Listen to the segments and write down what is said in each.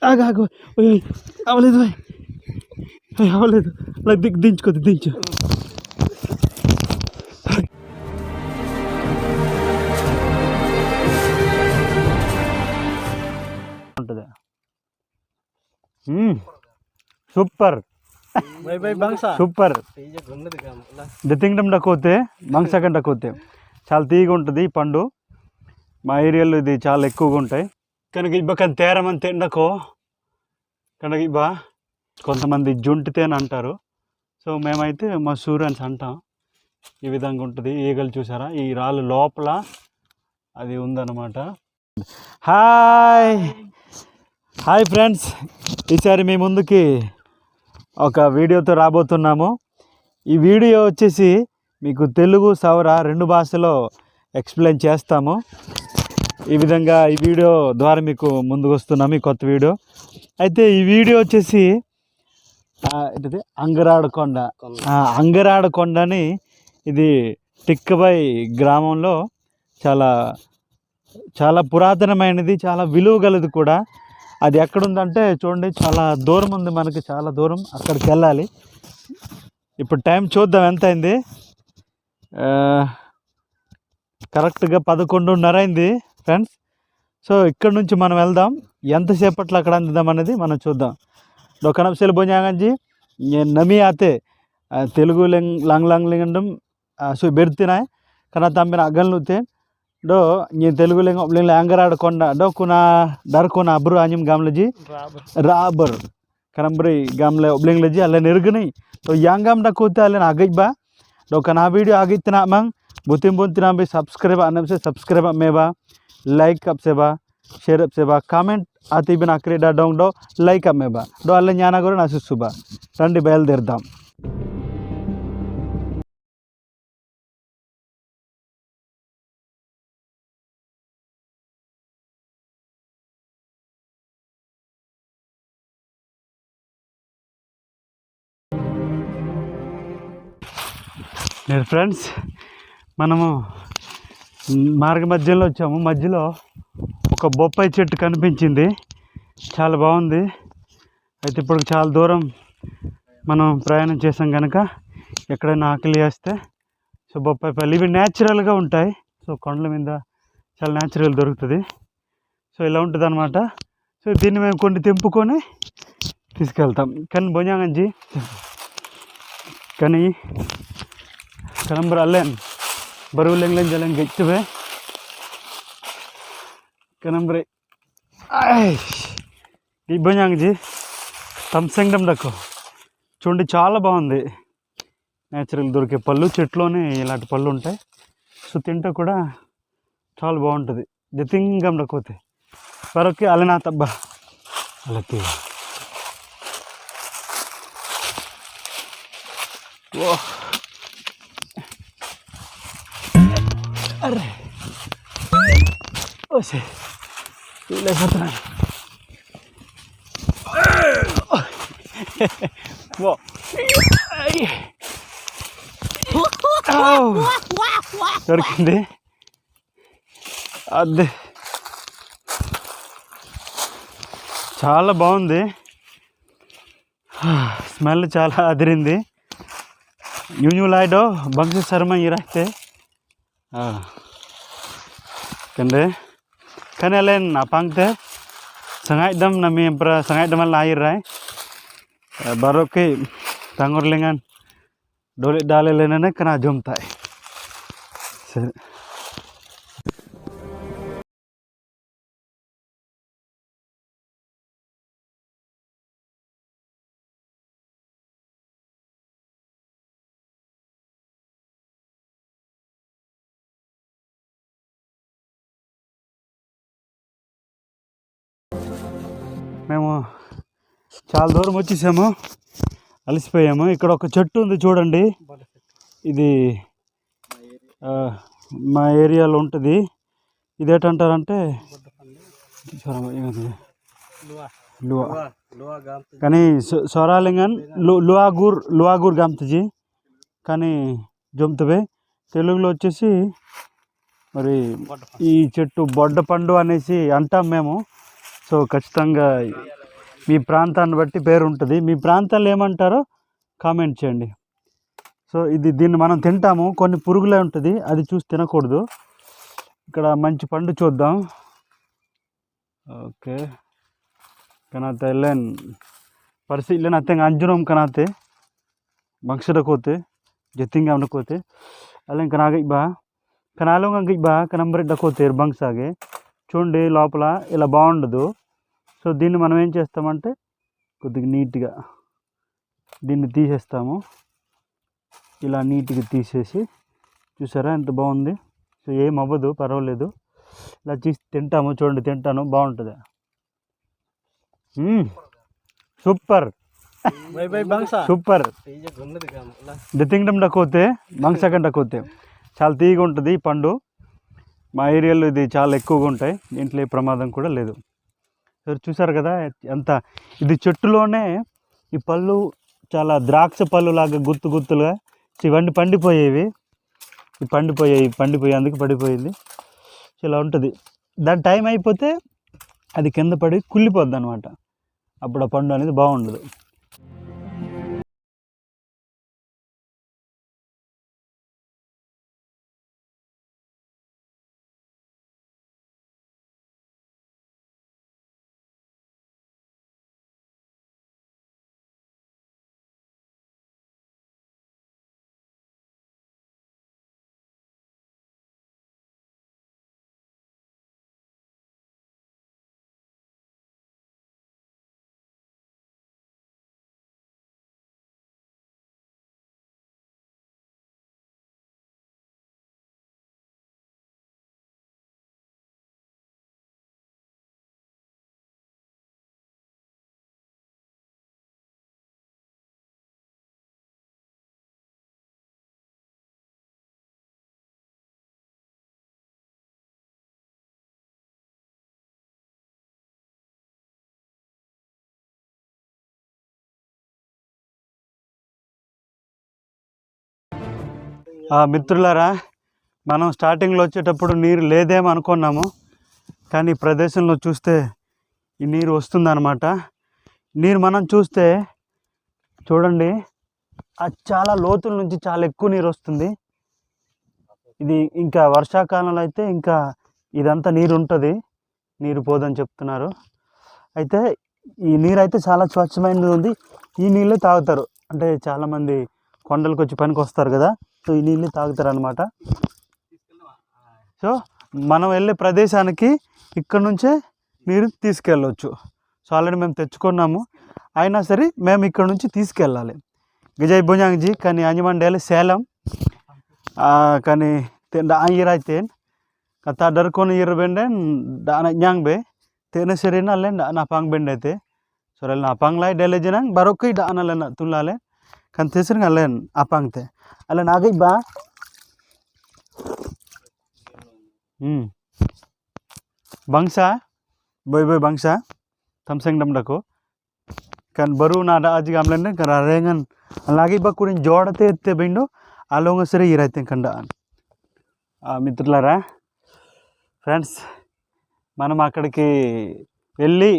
ఆగు ఆగు అవ్వలేదు అవ్వలేదు అలా దించుకోద్దు దించు ఉంటుంది సూపర్ సూపర్ తింగడం డక్కోతే మంగసగం డక్కోతే చాలా తీగ ఉంటుంది పండు మా ఏరియాలో ఇది చాలా ఎక్కువగా ఉంటాయి కనుక ఇబ్బకని తేరమని తిండకో కనుక ఇబ్బా కొంతమంది జుంటితే అని అంటారు సో మేమైతే మసూర్ అని అంటాం ఈ విధంగా ఉంటుంది ఈగలు చూసారా ఈ రాళ్ళు లోపల అది ఉందన్నమాట హాయ్ హాయ్ ఫ్రెండ్స్ ఈసారి మీ ముందుకి ఒక వీడియోతో రాబోతున్నాము ఈ వీడియో వచ్చేసి మీకు తెలుగు సౌర రెండు భాషలో ఎక్స్ప్లెయిన్ చేస్తాము ఈ విధంగా ఈ వీడియో ద్వారా మీకు ముందుకు వస్తున్నాము ఈ కొత్త వీడియో అయితే ఈ వీడియో వచ్చేసి ఏంటిది అంగరాడకొండ అంగరాడకొండని ఇది టిక్కబై గ్రామంలో చాలా చాలా పురాతనమైనది చాలా విలువ గలది కూడా అది ఎక్కడుందంటే చూడండి చాలా దూరం ఉంది మనకి చాలా దూరం అక్కడికి వెళ్ళాలి ఇప్పుడు టైం చూద్దాం ఎంత అయింది కరెక్ట్గా 11:30 అయింది ఫ్రెండ్స్ సో ఇక్కడ నుంచి మనం వెళ్దాం ఎంతసేపట్లో అక్కడ అందుదాం అనేది మనం చూద్దాం డొక్కనప్సెలు బొంజాగంజీ Nami Aathe Telugu long long లింగం సో బెర్తినాయ్ కన్నా తమ్మిన అగ్గల్నుతే డో నేను తెలుగు లింగ యాంగరాడకొండ డో కునా డర్ కునా అబ్రు ఆంజిమ్ గామ్లజీ రాబర్ కనంబ్రి గామ్లే ఒబ్లింగ్లజీ అల్ల నెరుగుని तो यांगाम डकोते अल्लेन आगज बा डो कना वीडियो आगितना मंग बुतिम बुंतिना बे सब्सक्राइब अनम से सब्सक्राइब मेबा लाइक अप सेबा शेयर अप सेबा कमेंट आती बिना क्रेडा डोंग डो लाइक अप मेबा डो अल्ले ஞான गोर नासुसुबा रंडी बयलदेरदाम నేను ఫ్రెండ్స్ మనము మార్గ మధ్యలో వచ్చాము మధ్యలో ఒక బొప్పాయి చెట్టు కనిపించింది చాలా బాగుంది అయితే ఇప్పుడు చాలా దూరం మనం ప్రయాణం చేసాం కనుక ఎక్కడైనా ఆకలి వేస్తే సో బొప్పాయి పళ్ళు ఇవి న్యాచురల్గా ఉంటాయి సో కొండల మీద చాలా న్యాచురల్ దొరుకుతుంది సో ఇలా ఉంటుంది అనమాట సో దీన్ని మేము కొన్ని తెంపుకొని తీసుకెళ్తాం కానీ బొంజాగంజీ కానీ कनम्बर अल्लेन बरू लेंगलें जलें गेच्चबे कनम्बर इब्बंजांग जी तमसेंगडम डको చూడండి చాలా బాగుంది నేచురల్ దొరికే పళ్ళు చెట్లోనే ఇలాంటి పళ్ళు ఉంటాయి సో తింటే కూడా చాలా బాగుంటుంది జతింగం డకోతే పరకి అలనా తబ్బా అలకి ఓ अरे ओसे ले फतरा वो దొరికింది అదే చాలా బాగుంది స్మెల్ చాలా అదిరింది యూన్యూ లైడో బంగ్సి శర్మ ఇరాస్తే कंदे kan alen apang te sangai dam nami pra sangai dam lahir rai baru ke tangor lengan dole dale lenane kena jom tai మేము చాలా దూరం వచ్చేసాము అలసిపోయాము ఇక్కడ ఒక చెట్టు ఉంది చూడండి ఇది మా ఏరియాలో ఉంటుంది ఇది ఏంటంటారంటే కానీ సొరాలింగన్ లువాగూర్ గామ్తజీ కానీ జొమ్తవే తెలుగులో వచ్చేసి మరి ఈ చెట్టు బొడ్డ పండు అనేసి అంటాం మేము. సో ఖచ్చితంగా మీ ప్రాంతాన్ని బట్టి పేరు ఉంటుంది. మీ ప్రాంతాల్లో ఏమంటారో కామెంట్ చేయండి. సో దీన్ని మనం తింటాము, కొన్ని పురుగులే ఉంటుంది, అది చూసి తినకూడదు. ఇక్కడ మంచి పండు చూద్దాం. ఓకే, కనాతే ఎల్లేన్ పరిస్థితి ఇల్లేన్ అత్తే అంజునం కనాతే బంక్షద కోతే జతింగ్ అమ్న కోతే అల్లేన్ కనాగ బా కనాలో బా కనంబరి డకోతే బంక్సాగే చూడండి. లోపల ఇలా బాగుండదు. సో దీన్ని మనం ఏం చేస్తామంటే కొద్దిగా నీట్గా దీన్ని తీసేస్తాము. ఇలా నీట్గా తీసేసి చూసారా ఎంత బాగుంది. సో ఏం అవ్వదు, పర్వాలేదు. ఇలా తీసి తింటాము. చూడండి, తింటాను, బాగుంటుంది. Super super. తింగడం డకోతే బంక్సాకం డకోతే చాలా తీగా ఉంటుంది ఈ పండు. మా ఏరియాలో ఇది చాలా ఎక్కువగా ఉంటాయి, దీంట్లో ఏ ప్రమాదం కూడా లేదు. సరే చూసారు కదా ఎంత, ఇది చెట్టులోనే ఈ పళ్ళు చాలా ద్రాక్ష పళ్ళు లాగా గుత్తులుగా ఇవన్నీ పండిపోయేవి. పండిపోయి అందుకు పడిపోయింది. ఇలా ఉంటుంది. దాని టైం అయిపోతే అది కింద పడి కుళ్ళిపోద్ది అనమాట. అప్పుడు ఆ పండు అనేది బాగుండదు. మిత్రులారా, మనం స్టార్టింగ్లో వచ్చేటప్పుడు నీరు లేదేమో అనుకున్నాము, కానీ ఈ ప్రదేశంలో చూస్తే ఈ నీరు వస్తుందన్నమాట. నీరు మనం చూస్తే చూడండి, చాలా లోతుల నుంచి చాలా ఎక్కువ నీరు వస్తుంది. ఇది ఇంకా వర్షాకాలంలో అయితే ఇంకా ఇదంతా నీరు ఉంటుంది, నీరు పోదని చెప్తున్నారు. అయితే ఈ నీరు అయితే చాలా స్వచ్ఛమైనది ఉంది. ఈ నీళ్ళే తాగుతారు. అంటే చాలామంది కొండలకు వచ్చి పనికి వస్తారు కదా, సో ఈ నీళ్ళు తాగుతారు అనమాట. సో మనం వెళ్ళే ప్రదేశానికి ఇక్కడ నుంచే నీరు తీసుకెళ్ళవచ్చు. సో ఆల్రెడీ మేము తెచ్చుకున్నాము, అయినా సరే మేము ఇక్కడ నుంచి తీసుకెళ్ళాలి. గజయ్ బుజాంగ్జీ కానీ అంజమండేలు సేలం కానీ ఇరైతే kata darkon ir benden da anak nyang be tena serena len da napang bendete sorel napang lai dele jenang barokoi da analena tulale kan teser ngalen apang te alen agai ba bangsa boy bangsa tamseng dam dako kan baru nada aji gamlen kan rarengan lagi ba kurin jodate ette bindo alonga sere iraite kandaan మిత్రులారా friends మనం అక్కడికి వెళ్ళి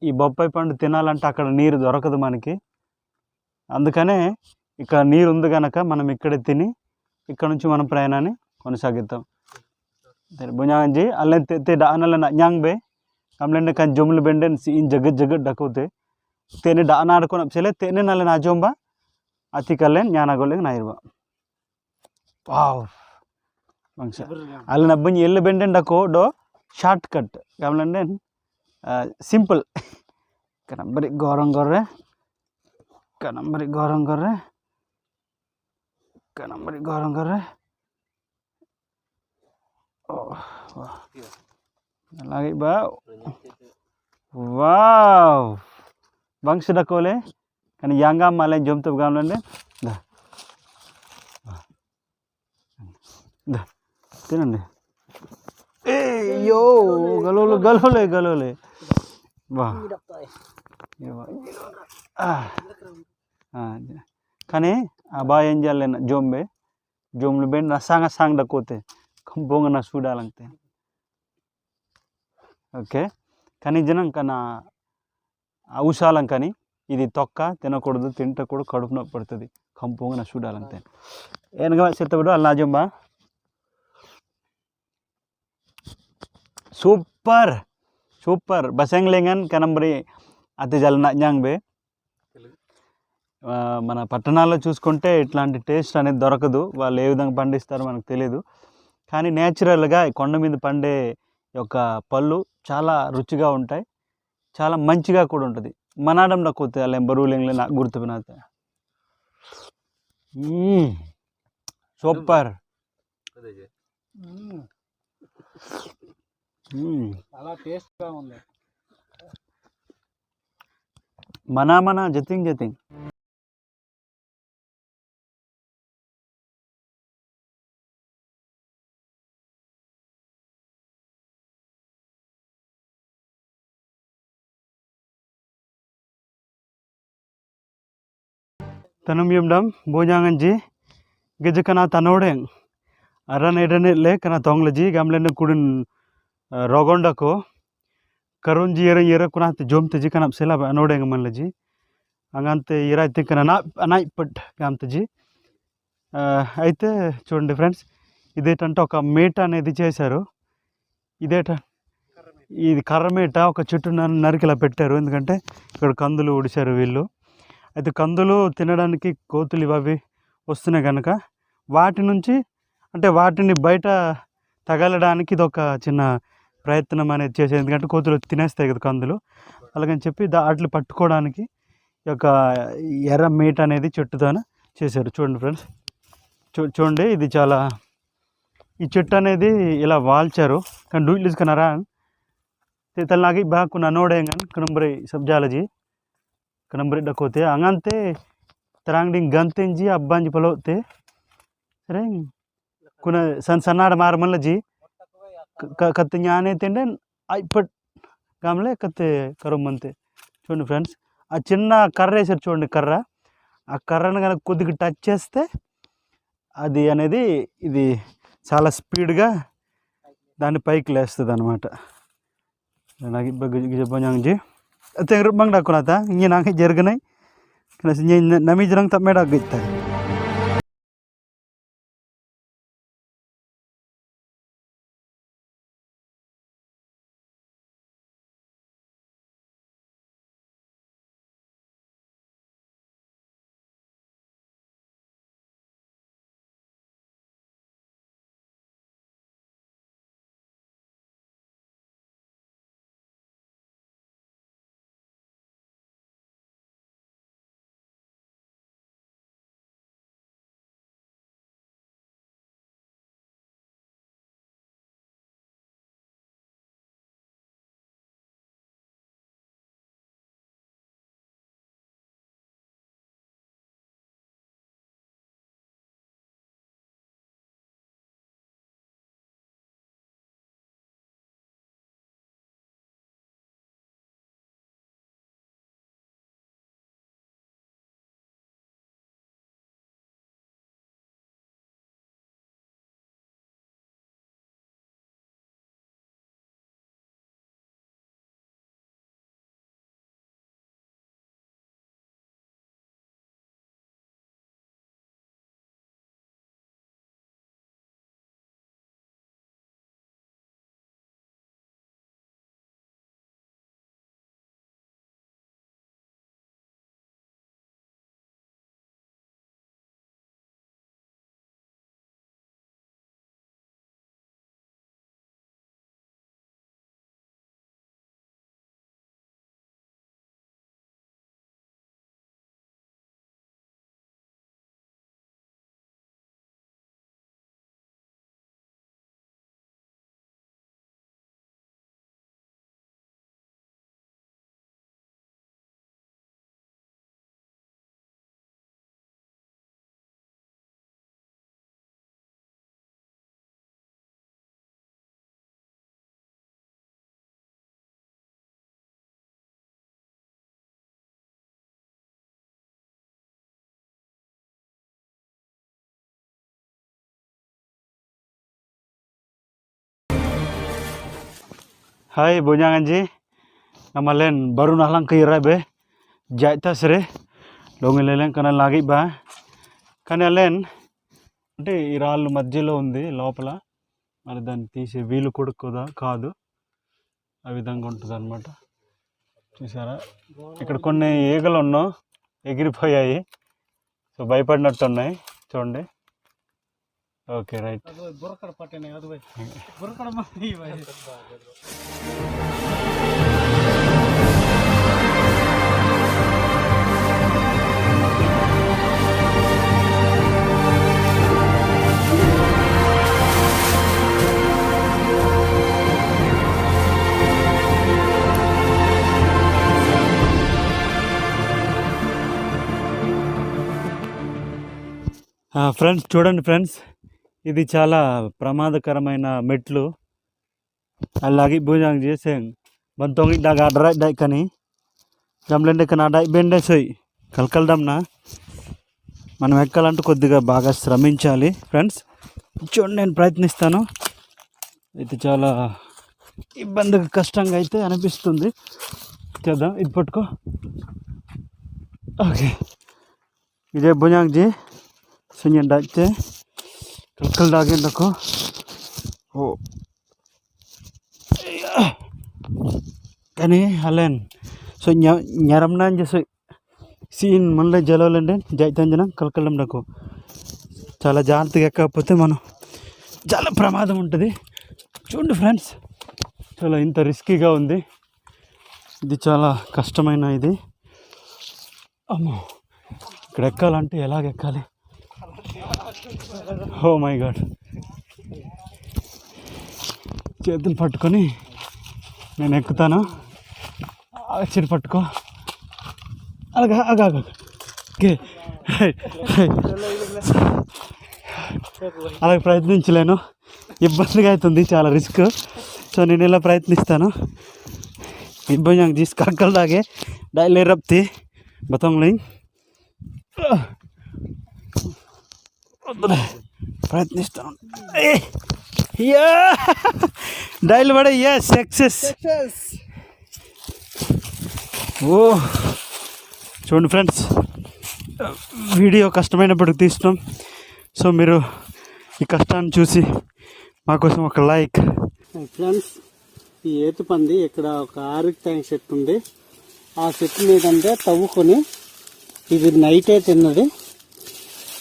ఈ బొప్పాయి పండు తినాలంటే అక్కడ నీరు దొరకదు మనకి. అందుకనే ఇక్కడ నీరు ఉంది కనుక మనం ఇక్కడే తిని ఇక్కడ నుంచి మనం ప్రయాణాన్ని కొనసాగిద్దాం. బుఞాంజీ అల్లే తె డానల న్యాంగ్ బే kamlende kan jomlu benden si in jagat jagat dakote tene daana adkon apsele tene nale na jomba ati kalen nyana golen nairba wow bangsa alna bun yelle benden dako do shortcut kamlende simple kana bari gorong gorre kana bari gorong gorre oh wah lagi ba wow bang sudah kole kan yangga male jom tu gamlende dah tinan deh yo galole wah kane aba enjalen jombe jomlu ben nasanga sang dakote కంపోంగ నా చూడాలంతే okay కానీ జనం కన్నా ఔషాలం కానీ ఇది తొక్క తినకూడదు తింటే కూడా కడుపు నొప్పి పడుతుంది కంపోంగ నా చూడాలంతే ఏనగా చెత్తబడు అలా జంబా సూపర్ సూపర్ బసంగ్లేంగన్ కనంబరి అతి జల నాజ్ఞాంగ్ బే మన పట్టణాల్లో చూసుకుంటే ఇట్లాంటి టేస్ట్ అనేది దొరకదు వాళ్ళు ఏ విధంగా పండిస్తారో మనకు తెలియదు కానీ నేచురల్గా కొండ మీద పండే యొక్క పళ్ళు చాలా రుచిగా ఉంటాయి చాలా మంచిగా కూడా ఉంటుంది మనాడం నక్కుతే అలా బరువులేంగ్లే నాకు గుర్తుపోయినాతే సూపర్ చాలా టేస్ట్గా ఉంది మన జతింగ్ tanum yumdam bojanganji geje kana tanodeng aran edane le kana tongleji gamlen kudin rogondako karunji yera kuna jom teji kana sela anodeng manleji angante yera అయితే kana na anai put gamteji అయితే చూడండి friends ఇదేంటంటే ఒక మేట అనేది చేశారు ఇదేట ఇది కర్రమేట ఒక చెట్టు నరికిలా పెట్టారు ఎందుకంటే ఇక్కడ కందులు ఉడిశారు వీళ్ళు అయితే కందులు తినడానికి కోతులు ఇవి వస్తున్నాయి కనుక వాటి నుంచి అంటే వాటిని బయట తగలడానికి ఇది ఒక చిన్న ప్రయత్నం అనేది చేసేది ఎందుకంటే కోతులు తినేస్తాయి కదా కందులు అలాగని చెప్పి వాటిని పట్టుకోవడానికి ఈ యొక్క ఎర్ర మేట అనేది చెట్టుతోన చేశారు చూడండి ఫ్రెండ్స్ చూడండి ఇది చాలా ఈ చెట్టు అనేది ఇలా వాల్చారు కానీ డూయిలీస్ కనరా తెల్లనాగి బాగా నన్నోడేంగన్ కనంబరి సబ్జాలజీ కనంబరి డకోతే అంగంతే తరాంగ్డింగ్ గంతెంజి అబ్బాంజి పలోతే సరే కున సన్నాడ మారమల్లజీ కత్తి జ్ఞానే తిండే ఇప్పటి గామలే కత్తి కరమ్మంతే చూడండి ఫ్రెండ్స్ ఆ చిన్న కర్ర వేసారు చూడండి కర్ర ఆ కర్రను కనుక కొద్దిగా టచ్ చేస్తే అది అనేది ఇది చాలా స్పీడ్గా దాన్ని పైకి లేస్తుంది అనమాట నాకు చెప్పండి తెంగరు బంగ్ డాకునాత ఇంక నాకు జరిగినాయి నమీ జరంగ్ తప్ప మేడ Hai Bonyanganji. Nama len baru nalang ke irabe. Jaita sere. Longi lelen kana lagi ba. Kana len అంటే ఈ రాళ్ళు మధ్యలో ఉంది లోపల మరి దాన్ని తీసే వీలు కూడా కాదు ఆ విధంగా ఉంటుంది అనమాట చూసారా ఇక్కడ కొన్ని ఈగలు ఉన్నో ఎగిరిపోయాయి సో భయపడినట్టు ఉన్నాయి చూడండి ఓకే రైట్ బుర్రకడ పట్టనే అది బుర్రకడ ఫ్రెండ్స్ చూడండి ఫ్రెండ్స్ ఇది చాలా ప్రమాదకరమైన మెట్లు అలాగే భుజంగ్ చేసే బంతోంగి డాగా డ్రై డై కని జంలెండే కన డై బెండే సోయ్ కల్కల్దమ్నా మనం ఎక్కాలంటే కొద్దిగా బాగా శ్రమించాలి ఫ్రెండ్స్ చూడండి నేను ప్రయత్నిస్తాను ఇది చాలా ఇబ్బందిగా కష్టంగా అయితే అనిపిస్తుంది చేద్దాం ఇది పట్టుకో ఓకే ఇదే భుజంగ్ G sunyan dace kalkal dagin dako oh kani halen so nyaram nan je so sin manle jalolende jaitan jana kalkalam dako చాలా జాగ్రత్తగా ఎక్కకపోతే మనం చాలా ప్రమాదం ఉంటుంది చూడండి ఫ్రెండ్స్ చాలా ఇంత రిస్కీగా ఉంది ఇది చాలా కష్టమైన ఇది అమ్మో ఇక్కడ ఎక్కాలంటే ఎలాగ ఎక్కాలి ఓ మై గాడ్ చేతులు పట్టుకొని నేను ఎక్కుతాను చెడు పట్టుకో అలాగా అగా ఓకే అలాగే ప్రయత్నించలేను ఇబ్బందిగా అవుతుంది చాలా రిస్క్ సో నేను ఇలా ప్రయత్నిస్తాను ఇబ్బంది నాకు తీసి కక్కలదాగే డైలీ రప్తి బతంలే ప్రయత్నిస్తాను డైల్ పడే సక్సెస్ ఓ చూడండి ఫ్రెండ్స్ వీడియో కష్టమైనప్పటికి తీస్తున్నాం సో మీరు ఈ కష్టాన్ని చూసి మా కోసం ఒక లైక్ ఫ్రెండ్స్ ఈ ఏతుపంది ఇక్కడ ఒక ఆరిక్ చెట్టు ఉంది ఆ చెట్టు మీదంటే తవ్వుకొని ఇది నైటే తిన్నది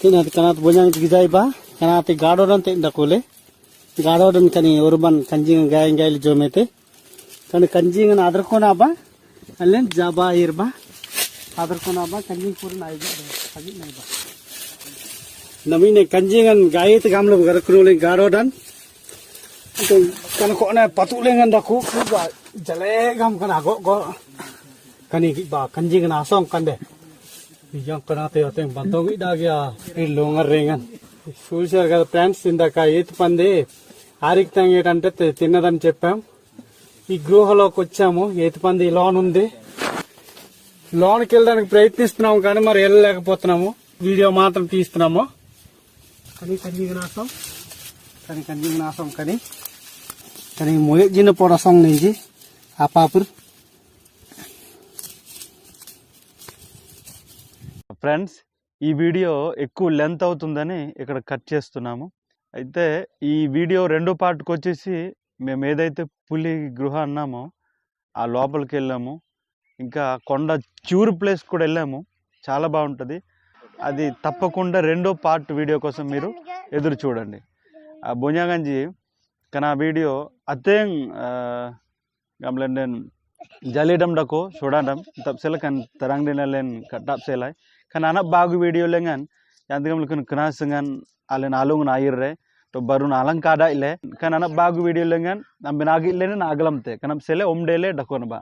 తినది కనాత భుజానికి గిజాయిబా కనాత గాడోడన్ తిండకోలే గాడోడన్ కని ఉర్బన్ కంజింగ గాయం గాయలు జోమైతే కానీ కంజింగన అదర్కొనాబా అల్లెన్ జాబా ఇర్బా అదర్కొనాబా కంజింగ్ పూరి నాయిబా అగి నాయిబా నమీనే కంజింగన్ గాయత గామల గరకునోలే గాడోడన్ అంటే కనకోన పతులేంగన్ దకు జలే గామ్ కన గో కని బా కంజింగన awesome కందే yang kenapa ya teng bantong idagya longar rengan చూశారు కదా ఫ్రెండ్స్ ఇందాక ఈత పంది ఆరికి తంగేటంటే తిన్నదని చెప్పాం ఈ గృహలోకి వచ్చాము ఈత పంది లోన్ ఉంది లోన్కి వెళ్ళడానికి ప్రయత్నిస్తున్నాము కానీ మరి వెళ్ళలేకపోతున్నాము వీడియో మాత్రం తీస్తున్నాము కానీ కంజింగనాసం కానీ మొయ్యజిన పొడసం నుంచి ఆ పాపురు ఫ్రెండ్స్ ఈ వీడియో ఎక్కువ లెంత్ అవుతుందని ఇక్కడ కట్ చేస్తున్నాము అయితే ఈ వీడియో రెండో పార్ట్కి వచ్చేసి మేము ఏదైతే పులి గృహ అన్నామో ఆ లోపలికి వెళ్ళాము ఇంకా కొండ చూరు ప్లేస్ కూడా వెళ్ళాము చాలా బాగుంటుంది అది తప్పకుండా రెండో పార్ట్ వీడియో కోసం మీరు ఎదురు చూడండి ఆ బొంజాగంజి కానీ ఆ వీడియో అతేం గమలండెన్ జలీడం డకో చూడడం తప్సెల కన్ Tarang డినలేన్ కట్టాప్ సెలై kan anak bagu video lengan yang tinggal melakukan kenas dengan alen alung air re to baru nalang kada ile kan anak bagu video lengan ambil agi ile na agalam te kan sele omdele dakon ba